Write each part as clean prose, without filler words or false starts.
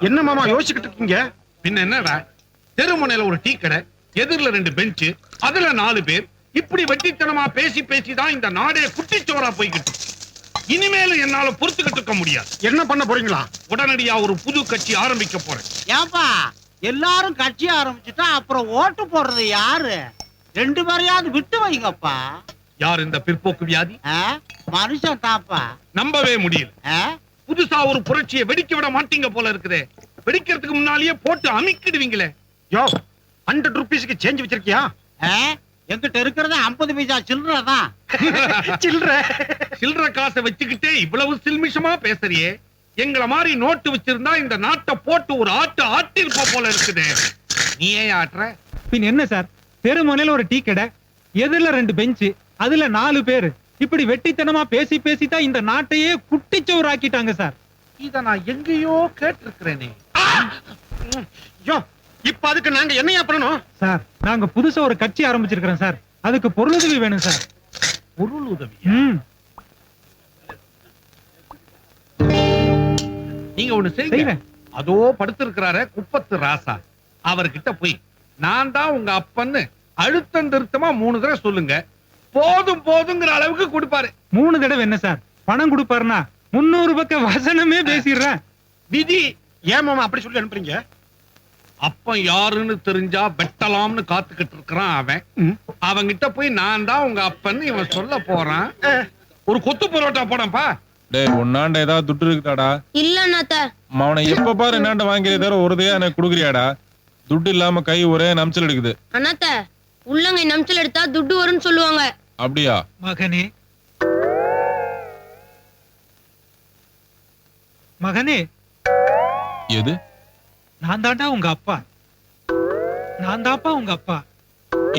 என்ன மாமா யோசிச்சுக்கிட்டு இருக்கீங்க? பின்ன என்னடா, தெருமுனையில ஒரு டீ கடை, எதிரில 2 பெஞ்ச், அதுல 4 பேர், இப்படி வெட்டித்தனமா பேசி பேசிதான் இந்த நாடே குட்டிச்சோரா போய்கிட்டு. இனிமேலும் என்னால பொறுத்துக்கிட்டு இருக்க முடியாது. என்ன பண்ண போறீங்களா? உடனடியா ஒரு புது கட்சி ஆரம்பிக்க போறேன். ஏன்பா எல்லாரும் கட்சி ஆரம்பிச்சுட்டா அப்புறம் ஓட்டு போடுறது யாரு? 2 பேரையாவது விட்டு வைங்கப்பா. யார் இந்த பிற்போக்கு வியாதி? மனுஷன் தாப்பா. நம்பவே முடியல. புதுசா ஒரு புரட்சியை வெடிக்க விட மாட்டீங்க போல இருக்குதே. வெடிக்கிறதுக்கு முன்னாலேயே போட்டு அமிக்கிடுவீங்களே. யோ, 100 ரூபீஸ்க்கு சேஞ்ச் வச்சிருக்கியா? எங்கிட்ட இருக்கிறத 50 பைசா சில்லறதான். சில்லற காசை வச்சுக்கிட்டே இவ்வளவு சில்மிஷமா பேசுறியே. எங்கள மாதிரி நோட்டு வச்சிருந்தா இந்த நாட்டை போட்டு ஒரு ஆட்டு ஆட்டிருப்ப போல இருக்குதே. நீ ஏன் ஆட்டுற? பின் என்ன சார், தெருமுனையில ஒரு டீ கடை, எதிரில 2 பெஞ்ச், அதுல 4 பேரு, இப்படி வெட்டித்தனமா பேசி பேசிதான் இந்த நாட்டையே குட்டிச்சோறு ஆக்கிட்டாங்க சார். இத நான் எங்கேயோ கேட்டிருக்கிறேனே. யோ, இப்ப அதுக்கு நாங்க என்னையா பண்ணணும்? சார், நாங்க புதுசா ஒரு கட்சி ஆரம்பிச்சிருக்கிறோம் சார். அதுக்கு பொருளுதவி வேணும் சார். பொருள் உதவி? நீங்க ஒண்ணு செய்யுங்க. அதோ படுத்திருக்கிறாரே குப்பத்து ராசா, அவர்கிட்ட போய் நான் தான் உங்க அப்பன்னு அழுத்தம் திருத்தமா 3 தடவை சொல்லுங்க. போதும் போதுங்கிற அளவுக்கு கொடுப்பாரு. 3 தடவை என்ன சார், பணம் கொடுப்பாருன்னா 300 பக்கம் வசனமே பேசிடுறேன். விதி. ஏன் மாமா அப்படி சொல்லி அனுப்புறீங்க? அப்பன் யாருன்னு தெரிஞ்சா வெட்டலாம்னு காத்துக்கிட்டு இருக்கிறான் அவன். அவங்கிட்ட போய் நான் தான் உங்க அப்பன்னு இவன் சொல்ல போறான். ஒரு கொத்து பரோட்டா போடப்பா. டேய், உன்னாண்ட ஏதாவது துட்டு இருக்குதாடா? இல்ல அண்ணாத்த. அவனை எப்ப பாரு என்னாண்ட வாங்கிறத ஒருதையா எனக்கு குடுக்குறியாடா? துட்டு இல்லாம கை ஒரே நம்சல் எடுக்குது. அண்ணாத்த, உள்ளங்கை நம்சல் எடுத்தா துட்டு வரும்னு சொல்லுவாங்க. அப்படியா? மகனே, மகனே. எது? நான் தாண்டா உங்க அப்பா. நான் தாப்பா உங்க அப்பா.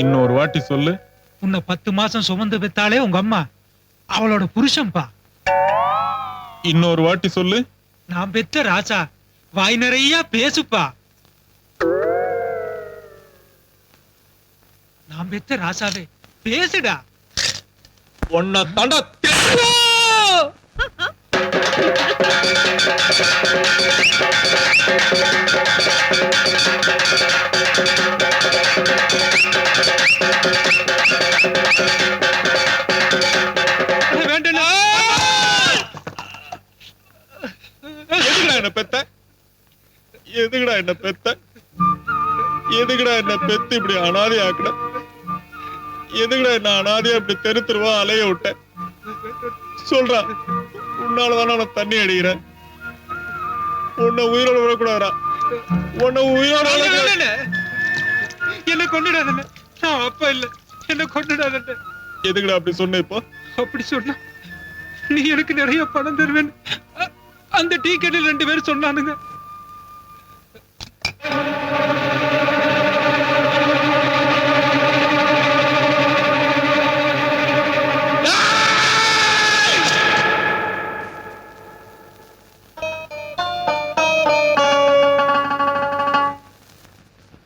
இன்னொரு வாட்டி சொல்லு. உன்னை 10 மாசம் சுமந்து பெத்தாலே உங்க அம்மா, அவளோட புருஷன்பா. இன்னொரு வாட்டி சொல்லு. நான் பெத்த ராசா, வாய் நிறைய பேசுப்பா. நான் பெத்த ராசாவே, பேசுடா. ஒன்ன தண்ட வேண்டா. எதுக்குடா என்ன பெத்த? எதுக்குடா என்ன பெத்த? எதுக்குடா என்ன பெத்து இப்படி அனாதை ஆக்குன? எதுக்குடா என்ன அனாதையா இப்படி தெரு தெருவா அலைய விட்ட? சொல்றா. உன்னாலதான நான் தண்ணி அடிக்கிறேன். உன்னை உயிரோட விடக்கூடாதா? உன்னை உயிரோட என்ன கொண்டுடாத. நான் அப்பா இல்ல, என்ன கொண்டுடாத. எதுக்குடா அப்படி சொன்ன? இப்போ அப்படி சொன்னா நீ எனக்கு நிறைய பணம் தருவேன் அந்த டீ கடையில் 2 பேர் சொன்னானுங்க.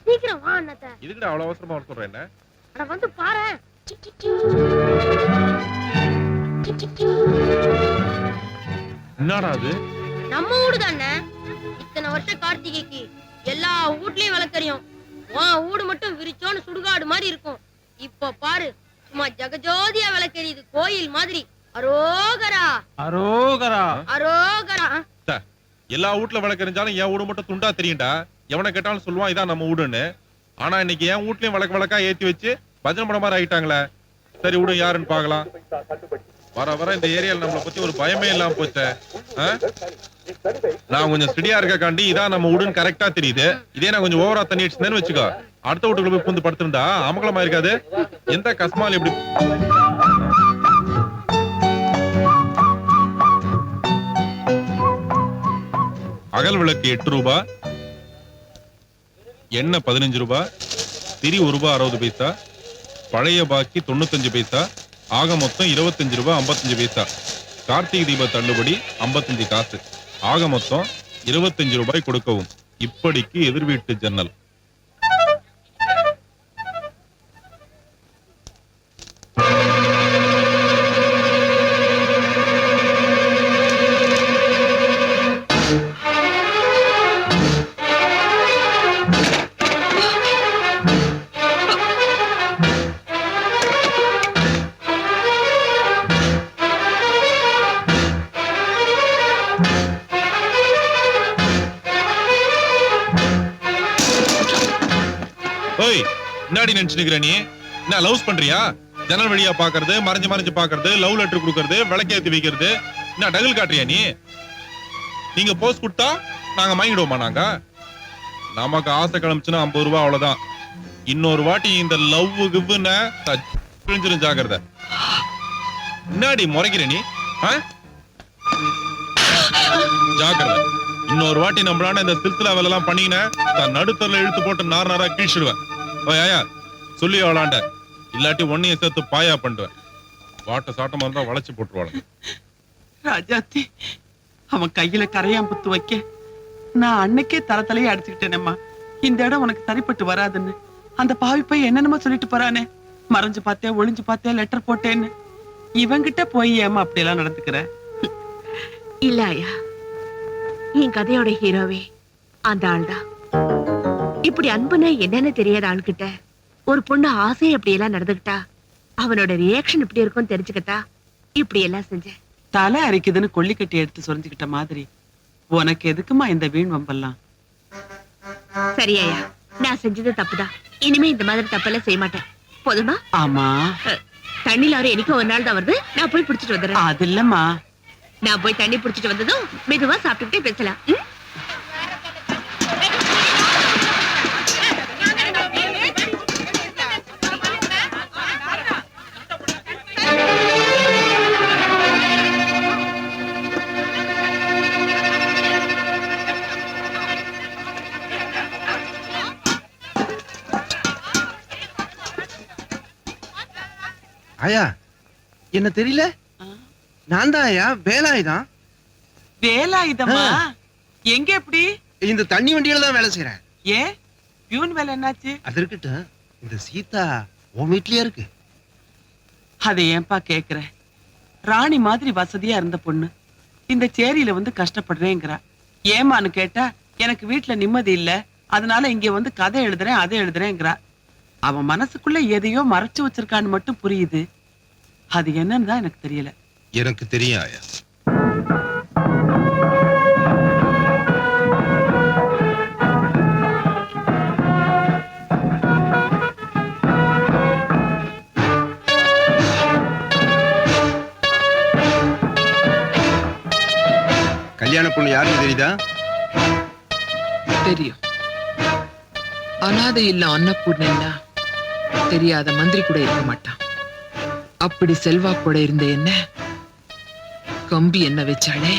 சீக்கிரம் வா அண்ணாத்த. இதுக்குடா அவ்வளவு அவசரமா வர சொல்றேன்? என்ன அட வந்து பாரு. என்னடா அது? நம்ம வீடு தானே. இத்தனை வருஷம் கார்த்திகைக்கு எல்லா வீட்லயும் விளக்கறியும். உன் வீடு மட்டும் விரிச்சோன்னு சுடுகாடு மாதிரி இருக்கும். இப்போ பாரு, சும்மா ஜகஜோதியா விளக்கறியுது, கோயில் மாதிரி. அரோகரா அரோகரா அரோகரா. எல்லா வீட்ல விளக்கறிஞ்சாலும் என் வீடு மட்டும் துண்டா தெரியும்டா. எவனை கேட்டாலும் சொல்லுவான் இதான் நம்ம வீடுன்னு. ஆனா இன்னைக்கு என் வீட்லயும் விளக்கா ஏத்தி வச்சு பஜனை படம் மாதிரி ஆயிட்டாங்களே. சரி விடு, யாருன்னு பாக்கலாம். வர வர இந்த ஏரியால நம்மளை பத்தி ஒரு பயமே இல்லாம போச்சே. நான் கொஞ்சம் ஸ்டடியா இருக்காண்டி இதான் நம்ம வீடுன்னு கரெக்டா தெரியுது. இதே நான் கொஞ்சம் ஓவரா தண்ணி அடிச்சுன்னு வச்சுக்கோ, அடுத்த வீட்டுக்குள்ள போய் பூந்து படுத்திருந்தா அமகலமா இருக்காது. எந்த கஸ்மால் எப்படி அகல் விளக்கு 8 ரூபாய், எண்ணெய் 15 ரூபாய், திரி 1 ரூபாய் 60 பைசா, பழைய பாக்கி 95 பைசா, ஆக மொத்தம் 25 ரூபாய் 55 பைசா. கார்த்திகை தீப தள்ளுபடி 55 காசு, ஆக மொத்தம் 25 ரூபாய் கொடுக்கவும். இப்படிக்கு எதிர் வீட்டு ஜன்னல். ஓய் முன்னாடி நினைச்சுக்கிற நீ என்ன லவ்ஸ் பண்றியா? ஜன்னல் வழியா பாக்குறது, மறைஞ்சு மறைஞ்சு பாக்குறது, லவ் லெட்டர் கொடுக்கறது, விளக்கேத்தி வைக்கிறது, என்ன டகுல் காட்டுறியா நீ? நீங்க போஸ்ட் கொடுத்தா நாங்க வாங்கிடுவோமா? நாங்க நமக்கு ஆசை கிளம்பிச்சுன்னா 50 ரூபாய் அவ்வளவுதான். இன்னொரு வாட்டி இந்த லவ் கிவ்னு பிரிஞ்சிரும், ஜாக்கிரதை. முன்னாடி முறைக்கிற நீ ஜாக்கிரதை. இன்னொரு வாட்டி நம்மளான இந்த சில்சிலா வேலை எல்லாம் பண்ணீங்கன்னா நடுத்தரில் இழுத்து போட்டு நார் நாரா கீழ்ச்சிடுவேன். ஓயா சொல்லி அவளாண்ட, இல்லாட்டி ஒன்னையும் சேர்த்து பாயா பண்ணுவேன். வாட்ட சாட்டமா இருந்தா வளைச்சு போட்டுருவாங்க. ராஜாத்தி, அவன் கையில கரையான் புத்து வைக்க நான் அன்னைக்கே தலை அடிச்சுக்கிட்டேனேம்மா. இந்த இடம் உனக்கு சரிப்பட்டு வராதுன்னு அந்த பாவி போய் என்னென்னமோ சொல்லிட்டு போறானே. மறைஞ்சு பார்த்தேன், ஒளிஞ்சு பார்த்தேன், லெட்டர் போட்டேன்னு. இவங்கிட்ட போய் ஏமா அப்படி எல்லாம் நடந்துக்கிற? இல்ல ஐயா, என் கதையோட ஹீரோவே அந்த ஆள்தான். இப்படி அன்புன்னு என்னன்னு தெரியாத ஆள்கிட்ட ஒரு பொண்ணு ஆசை அப்படி எல்லாம் நடந்துகிட்டா அவனோட ரியாக்ஷன் இப்படி இருக்கும் தெரிஞ்சுக்கிட்டா இப்படி எல்லாம் செஞ்சேன். தலை அரைக்குதுன்னு கொல்லி கட்டி எடுத்து சொரிஞ்சுக்கிட்ட மாதிரி உனக்கு எதுக்குமா இந்த வீண் வம்பெல்லாம்? சரியா, நான் செஞ்சது தப்புதான். இனிமே இந்த மாதிரி தப்பெல்லாம் செய்ய மாட்டேன். போதுமா? ஆமா, தண்ணில அவரு எனக்கு ஒரு நாள் தான் வருது. நான் போய் பிடிச்சிட்டு வந்துடுறேன். அது இல்லம்மா, நான் போய் தண்ணி பிடிச்சிட்டு வந்ததும் மெதுவா சாப்பிட்டுக்கிட்டே பேசலாம். ஆயா என்ன தெரியல? நான் தான் ஆயா, வேலாயுதான். வேலாயுதமா? எங்க எப்படி? இந்த தண்ணி வண்டியில தான் வேலை செய்யறேன். ஏன் பியூன் வேலை என்னாச்சு? அது இருக்கட்டும், இந்த சீதா உன் வீட்லயே இருக்கு. அதை ஏன்பா கேக்குற? ராணி மாதிரி வசதியா இருந்த பொண்ணு இந்த சேரியில வந்து கஷ்டப்படுறேங்கிறா. ஏமான்னு கேட்டா எனக்கு வீட்டுல நிம்மதி இல்ல, அதனால இங்க வந்து கதை எழுதுறேன் அதை எழுதுறேங்கிறா. அவன் மனசுக்குள்ள எதையோ மறைச்சு வச்சிருக்கான்னு மட்டும் புரியுது. அது என்னன்னு தான் எனக்கு தெரியல. எனக்கு தெரியும் ஆயா. கல்யாண பொண்ணு யாருன்னு தெரியுதா? தெரியும். அனாதை இல்ல அன்னபூர்ணா தெரியாத மந்திரி கூட இருக்க மாட்டான். அப்படி செல்வாக்கோட இருந்த என்ன கம்பி என்ன வச்சாலே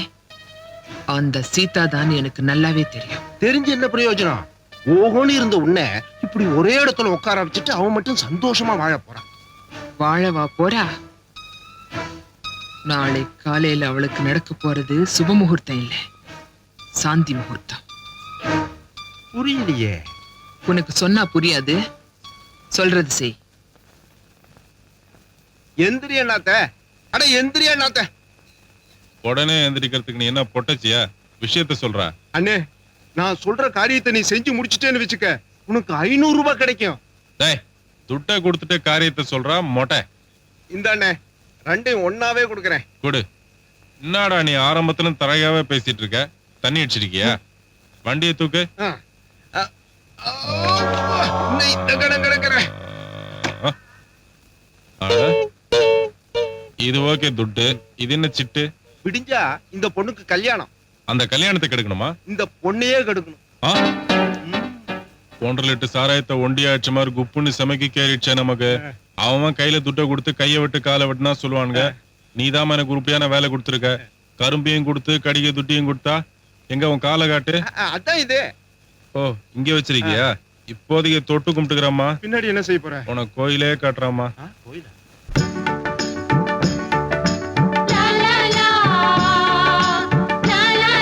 அந்த சீதா தான் எனக்கு நல்லாவே தெரியும். தெரிஞ்சு என்ன பிரயோஜனம்? ஓகோன்னு இருந்த உன்னை இப்படி ஒரே இடத்துல உட்கார வச்சுட்டு அவன் மட்டும் சந்தோஷமா வாழ போறான். வாழவா போறா? நாளை காலையில அவளுக்கு நடக்க போறது சுப முகூர்த்தம் இல்ல, சாந்தி முகூர்த்தம். புரியலையே. உனக்கு சொன்னா புரியாது, சொல்றது செய். எந்திரியா நாத்த? அட எந்திரியா நாத்த? உடனே எந்திரிக்கிறதுக்கு நீ என்ன பொட்டச்சியா? விஷயத்த சொல்ற. அண்ணே, நான் சொல்ற காரியத்தை நீ செஞ்சு முடிச்சிட்டேன்னு வச்சுக்க, உனக்கு 500 ரூபாய் கிடைக்கும். டேய், துட்டை கொடுத்துட்டு காரியத்தை சொல்றா மொட்டை. இந்த அண்ணே, ரெண்டையும் ஒன்னாவே கொடுக்கறேன். கொடு. என்னடா நீ ஆரம்பத்துல தரையாவே பேசிட்டு இருக்க? தண்ணி அடிச்சிருக்கியா? வண்டியை தூக்கு. இது ஓகே துட்டு. இது என்ன சிட்டு? விடிஞ்சா இந்த பொண்ணுக்கு கல்யாணம். அந்த கல்யாணத்துக்கு எடுக்கணுமா? இந்த பொண்ணையே கெடுக்கணும். 1.5 லிட்டர் சாராயத்தை ஒண்டியாச்சு மாதிரி குப்புன்னு சமைக்க கேறிடுச்சே நமக்கு. அவன் கையில துட்டை கொடுத்து கையை விட்டு காலை விட்டுனா சொல்லுவானுங்க. நீதான் எனக்கு உருப்படியான வேலை கொடுத்துருக்க. கரும்பையும் கொடுத்து கடிகை துட்டியும் கொடுத்தா எங்க உன் காலை காட்டு. அதான் இது. ஓ, இங்க வச்சிருக்கியா? இப்போதைக்கு தொட்டு கும்பிட்டுக்கிறம்மா. பின்னாடி என்ன செய்ய போற? உனக்கு கோயிலே காட்டுறாமா. கோயில la la la la la la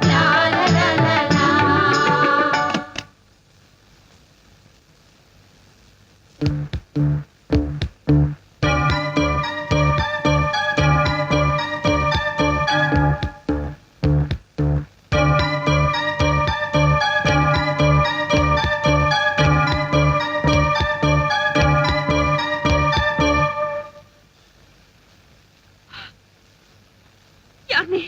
la la la la நீ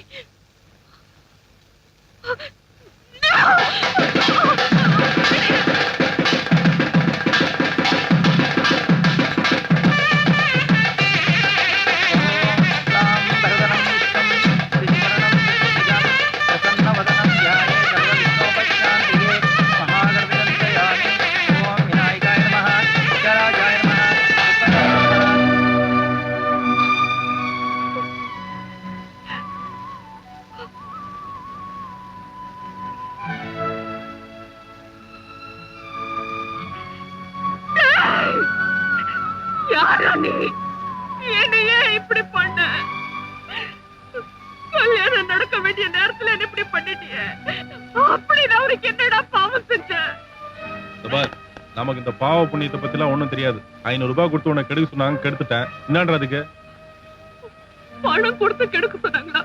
யாரா நீ? என்னையே இப்படி பண்ண? கல்யாணம் நடக்க வேண்டிய நேரத்துல என்ன இப்படி பண்ணிட்டியே? அப்படின்னு அவருக்கு என்னடா பாவம் செஞ்ச? நமக்கு இந்த பாவ புண்ணியத்தை பத்தி எல்லாம் ஒண்ணும் தெரியாது. 500 ரூபாய் கொடுத்து உனக்கு கெடுக்க சொன்னாங்க, கெடுத்துட்டேன். என்னன்ற அதுக்கு? பணம் கொடுத்து கெடுக்க சொன்னாங்களா?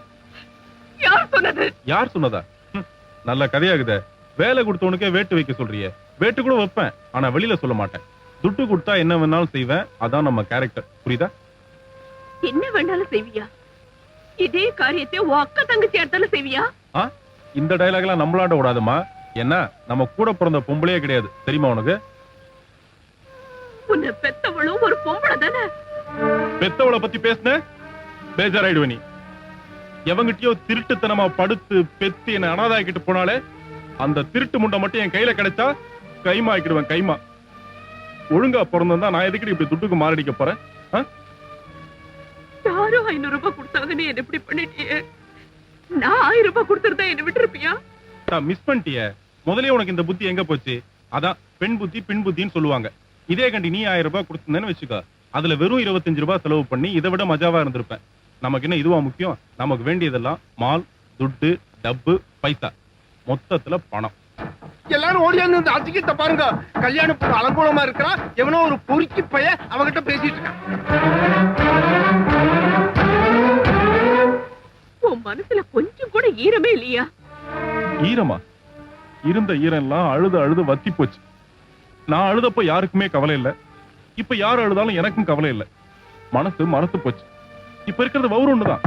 யார் சொன்னது? யார் சொன்னதா? நல்ல கதையாகுதே. வேலை கொடுத்தவனுக்கே வேட்டு வைக்க சொல்றியே. வேட்டு கூட வைப்பேன், ஆனா வெளியில சொல்ல மாட்டேன். துட்டு கொடுத்தா என்ன வேணாலும் செய்வேன். அதான் நம்ம கேரக்டர். புரியுதா? என்ன வேணாலும் செய்வியா? இதே காரியத்தை உன் அக்கா தங்கச்சி எடுத்தாலும் செய்வியா? இந்த டயலாக் எல்லாம் நம்மளாட்ட விடாதுமா. என்ன, நம்ம கூட பிறந்த பொம்பளையே கிடையாது, தெரியுமா உனக்கு? உன்னை பெத்தவளும் ஒரு பொம்பளை தானே. பெத்தவளை பத்தி பேசுன பேஜாராயிடுவ நீ. எவங்கிட்டயோ திருட்டுத்தனமா படுத்து பெத்து என்ன அனாதாக்கிட்டு போனாலே அந்த திருட்டு முண்டை மட்டும் என் கையில கிடைச்சா கைமா ஆக்கிடுவேன். கைமா ஒழுங்கா பிறந்தா நான் எதுக்கு இப்படி துட்டுக்கு மாரடிக்க போறேன்? யாரும் 500 ரூபாய் கொடுத்தாங்க, நீ என்ன இப்படி பண்ணிட்டியே? நான் 1000 ரூபாய் கொடுத்திருந்தா என்ன விட்டுருப்பியா? மிஸ் பண்ணிட்டிய. முதலே உனக்கு இந்த புத்தி எங்க போச்சு? அதான் பெண் புத்தி பின் புத்தின்னு சொல்லுவாங்க. இதே கண்டி நீ 1000 ரூபாய் கொடுத்திருந்தேன்னு வச்சுக்கோ, அதுல வெறும் 25 ரூபாய் செலவு பண்ணி இதை விட மஜாவா இருந்திருப்பேன். நமக்கு என்ன இதுவா முக்கியம்? நமக்கு வேண்டியதெல்லாம் மால், துட்டு, டப்பு, பைசா, மொத்தத்துல பணம். எல்லாரும் ஓடியாந்து இந்த அசிங்கத்தை பாருங்க. கல்யாண பொண்ணு அலங்கோலமா இருக்கிறா, எவனோ ஒரு பொறுக்கி பைய அவகிட்ட பேசிட்டு இருக்கான். உன் மனசுல கொஞ்சம் கூட ஈரமே இல்லையா? ஈரமா? இருந்த ஈரம் எல்லாம் அழுது அழுது வத்தி போச்சு. நான் அழுதப்ப யாருக்குமே கவலை இல்ல. இப்ப யார் அழுதாலும் எனக்கும் கவலை இல்ல. மனசு மறத்து போச்சு. இப்ப இருக்கிறது வவுறு ஒண்ணுதான்.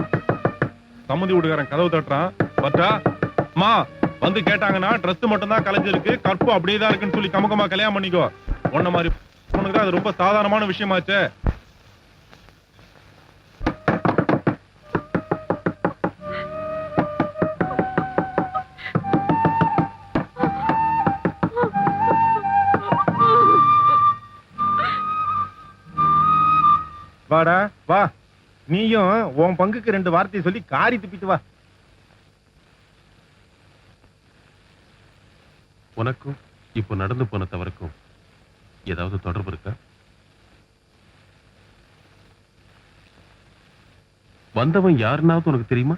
சம்மந்தி வீட்டுக்காரன் கதவு தட்டுறான். பட்டா மா வந்து கேட்டாங்கன்னா ட்ரெஸ் மட்டும் தான் கலைஞ்சிருக்கு, கற்பு அப்படியேதான் இருக்குன்னு சொல்லி கமகமா கல்யாணம் பண்ணிக்கோ. உன்ன மாதிரி பொண்ணுக்கு அது ரொம்ப சாதாரணமான விஷயமாச்சே. வாடா வா, நீயும் உன் பங்குக்கு 2 வார்த்தையை சொல்லி காரி துப்பிட்டு வா. உனக்கும் இப்போ நடந்து போன தவறுக்கும் ஏதாவது தொடர்பு இருக்கா? வந்தவன் யாருன்னாவது உனக்கு தெரியுமா?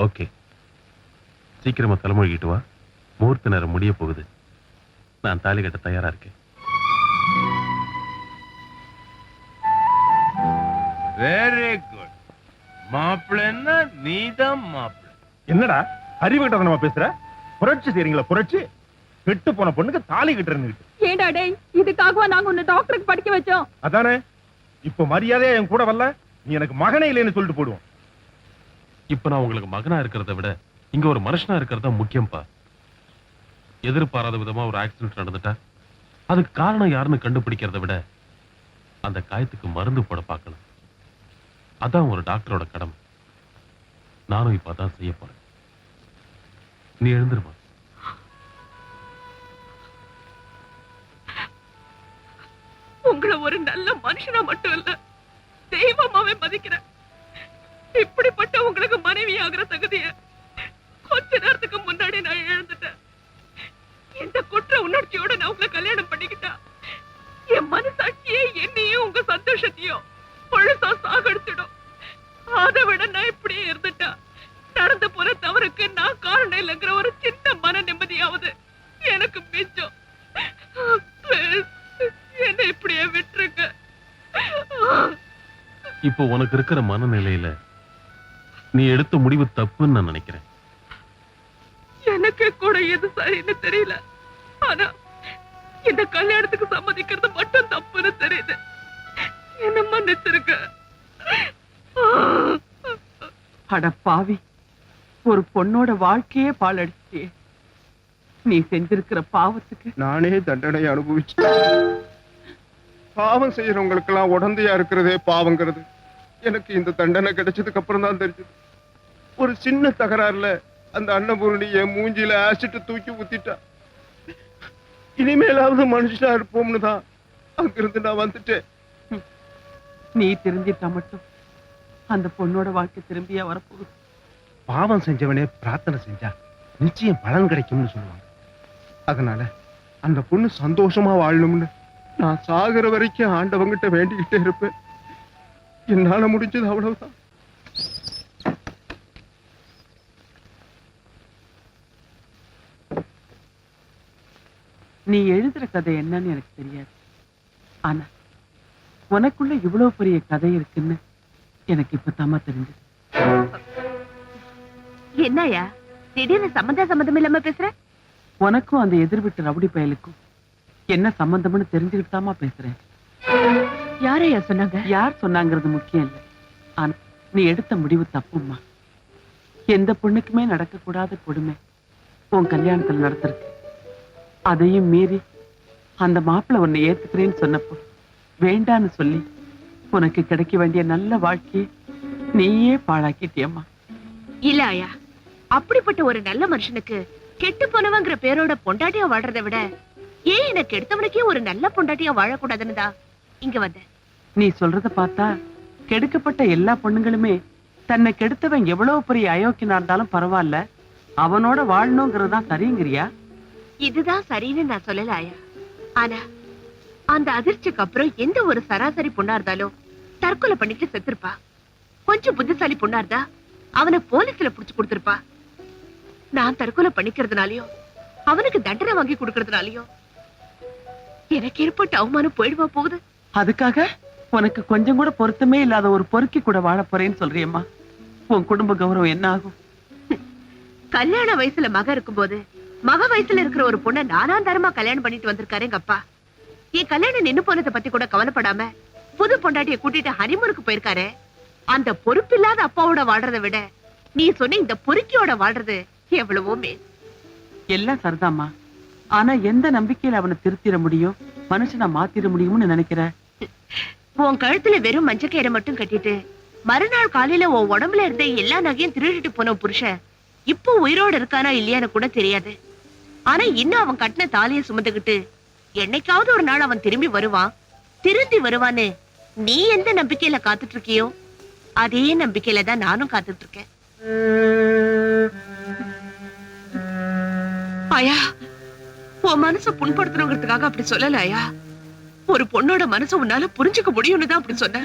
ஓகே, சீக்கிரமா தலைமொழிகிட்டு வா. முகூர்த்த நேரம் முடிய போகுது. நான் தாலி கட்ட தயாரா இருக்கேன். Very good. மாப்பிள்ளைன்னா நீதான் மாப்பிள்ளை. என்னடா அறிவு கட்டதனமா பேசுற? புரட்சி செய்றீங்களா? புரட்சி? கெட்டு போன பொண்ணுக்கு தாலி கட்டுறேன்னு. ஏண்டா டேய், இதுக்காகவா நாங்க உன்னை டாக்டருக்கு படிக்க வச்சோம்? அதானே, இப்ப மரியாதையா என் கூட வரல, நீ எனக்கு மகனே இல்லைன்னு சொல்லிட்டு போடுவோம். இப்ப நான் உங்களுக்கு மகனா இருக்கிறத விட இங்க ஒரு மனுஷனா இருக்கிறதா முக்கியம்பா. எதிர்பாராத விதமா ஒரு ஆக்சிடென்ட் நடந்துட்டா அதுக்கு காரணம் யாருன்னு கண்டுபிடிக்கிறத விட அந்த காயத்துக்கு மருந்து போட பார்க்கணும். அதான் ஒரு டாக்டரோட கடமை. நானும் இப்ப அதான் செய்ய போறேன். நீ எழுந்துருமா. உங்களை ஒரு நல்ல மனுஷனா மட்டும் இல்ல, தெய்வமாவே மதிக்கிறேன். இப்படிப்பட்ட உங்களுக்கு மனைவி ஆகிற தகுதிய கொஞ்ச நேரத்துக்கு முன்னாடி நான் இழந்துட்டேன். இந்த குற்ற உணர்ச்சியோட நான் உங்களை கல்யாணம் பண்ணிக்கிட்டா என் மனசாட்சியே என்னையும் உங்க சந்தோஷத்தையும் பொழுசா சாகடிச்சிடும். அதை விட நான் இப்படியே இருந்துட்டா நடந்து போற தவறுக்கு நான் காரணம் இல்லைங்கிற ஒரு சின்ன மன நிம்மதியாவது எனக்கு மிச்சம். என்ன இப்படியே விட்டுருங்க. இப்போ உனக்கு இருக்கிற மனநிலையில நீ எடுத்த முடிவு தப்புன்னு நான் நினைக்கிறேன். எனக்கு கூட எது சரின்னு தெரியல, ஆனா இந்த கல்யாணத்துக்கு சம்மதிக்கிறது மட்டும் தப்புன்னு தெரியுது. என்ன மன்னிச்சிருக்க. அட பாவி, ஒரு பொண்ணோட வாழ்க்கையே பாழடிச்சிட்டியே. நீ செஞ்சிருக்கிற பாவத்துக்கு நானே தண்டனை அனுபவிச்சு. பாவம் செய்யறவங்களுக்கெல்லாம் உடந்தையா இருக்கிறதே பாவங்கிறது எனக்கு இந்த தண்டனை கிடைச்சதுக்கு அப்புறம் தான் தெரிஞ்சது. ஒரு சின்ன தகராறுல அந்த அன்னபூரணி என் மூஞ்சில ஆசிட்டு தூக்கி ஊத்திட்டா. இனிமேலாவது மனுஷனா இருப்போம்னு தான் அங்கிருந்து நான் வந்துட்டேன். நீ தெரிஞ்சிட்டா மட்டும் அந்த பொண்ணோட வாழ்க்கை திரும்பியா வரப்போகுது? பாவம் செஞ்சவனே பிரார்த்தனை செஞ்சா நிச்சயம் பலன் கிடைக்கும்னு சொல்லுவாங்க. அதனால அந்த பொண்ணு சந்தோஷமா வாழணும்னு நான் சாகுற வரைக்கும் ஆண்டவங்கிட்ட வேண்டிக்கிட்டே இருப்பேன். என்னால முடிஞ்சது அவ்வளவுதான். நீ எழுதுற கதை என்னன்னு எனக்கு தெரியாது. ஆனா உனக்குள்ள இவ்வளவு பெரிய கதை இருக்குன்னு எனக்கு இப்பதாமா தெரிஞ்சது. என்னையா திடீர்னு சம்மந்தம் இல்லாம பேசுற? உனக்கும் அந்த எதிர் வீட்டு ரவுடி பயலுக்கும் என்ன சம்பந்தம்னு தெரிஞ்சுக்கிட்டு தாமா பேசுறேன். யாரையா சொன்னாங்க? யார் சொன்னாங்கிறது முக்கியம் இல்லை. ஆனா நீ எடுத்த முடிவு தப்புமா. எந்த பொண்ணுக்குமே நடக்க கூடாத கொடுமை உன் கல்யாணத்துல நடத்திருக்கு. அதையும் மீறி அந்த மாப்பிள்ளை உன்னை ஏத்துக்கிறேன்னு சொன்னப்போ வேண்டான்னு சொல்லி உனக்கு கிடைக்க வேண்டிய நல்ல வாழ்க்கையை நீயே பாழாக்கிட்டியம்மா. இல்ல ஆயா, அப்படிப்பட்ட ஒரு நல்ல மனுஷனுக்கு கெட்டு போனவங்கிற பேரோட பொண்டாட்டியா வாழ்றதை விட ஏன் எனக்கு எடுத்தவனுக்கே ஒரு நல்ல பொண்டாட்டியா வாழக்கூடாதுன்னு தான் இங்க வந்த. நீ சொல்றத பார்த்தா கெடுக்கப்பட்ட எல்லா பொண்ணுங்களுமே தன்னை கெடுத்தவன் எவ்வளவு பெரிய அயோக்கியனா இருந்தாலும் பரவாயில்ல, அவனோட வாழணுங்கிறதுதான் சரிங்கிறியா? இதுதான் சரின்னு நான் சொல்லல ஆயா. ஆனா அந்த அதிர்ச்சிக்கு அப்புறம் எந்த ஒரு சராசரி பொண்ணா இருந்தாலும் தற்கொலை பண்ணிட்டு செத்துருப்பா. கொஞ்சம் புத்திசாலி பொண்ணா இருந்தா அவனை போலீஸ்ல புடிச்சு கொடுத்திருப்பா. நான் தற்கொலை பண்ணிக்கிறதுனாலயோ அவனுக்கு தண்டனை வாங்கி கொடுக்கறதுனாலயோ எனக்கு ஏற்பட்ட அவமானம் போயிடுவா போகுது. அதுக்காக உனக்கு கொஞ்சம் கூட பொருத்தமே இல்லாத ஒரு பொறுக்கி கூட வாழ போறேன்னு சொல்றியம்மா. உன் குடும்ப கௌரவம் என்ன ஆகும்? கல்யாண வயசுல மக இருக்கும்போது மக வயசுல இருக்கிற ஒரு பொண்ணை நானாந்தரமா கல்யாணம் பண்ணிட்டு வந்திருக்காரு எங்க அப்பா. என் கல்யாணம் நின்னு போனதை பத்தி கூட கவலைப்படாம புது பொண்டாட்டிய கூட்டிட்டு ஹனிமூனுக்கு போயிருக்காரு. அந்த பொறுப்பில்லாத அப்பாவோட வாழ்றதை விட நீ சொன்ன இந்த பொறுக்கியோட வாழ்றது எவ்வளவோ மேல். எல்லாம் சரிதாம்மா. ஆனா எந்த நம்பிக்கையில அவனை திருத்திட முடியும், மனுஷனை மாத்திர முடியும்னு நினைக்கிற? உன் கழுத்துல வெறும் மஞ்சக்கயிறை மட்டும் கட்டிட்டு மறுநாள் காலையில உன் உடம்புல இருந்த எல்லா நகையும் திருடிட்டு போன புருஷன் இப்போ உயிரோடு இருக்கானா இல்லையான்னு கூட தெரியாது. ஆனா இன்னும் அவன் கட்டின தாலிய சுமந்துகிட்டு என்னைக்காவது ஒரு நாள் அவன் திரும்பி வருவான்னு நீ எந்த நம்பிக்கையில காத்துட்டு இருக்கியோ அதே நம்பிக்கையில தான் நானும் காத்துட்டு இருக்கேன். ஆயா, உன் மனச புண்படுத்தணுங்கிறதுக்காக அப்படி சொல்லல ஆயா. ஒரு பொண்ணோட மனசை உன்னால புரிஞ்சுக்க முடியும்னு தான் அப்படி சொன்ன.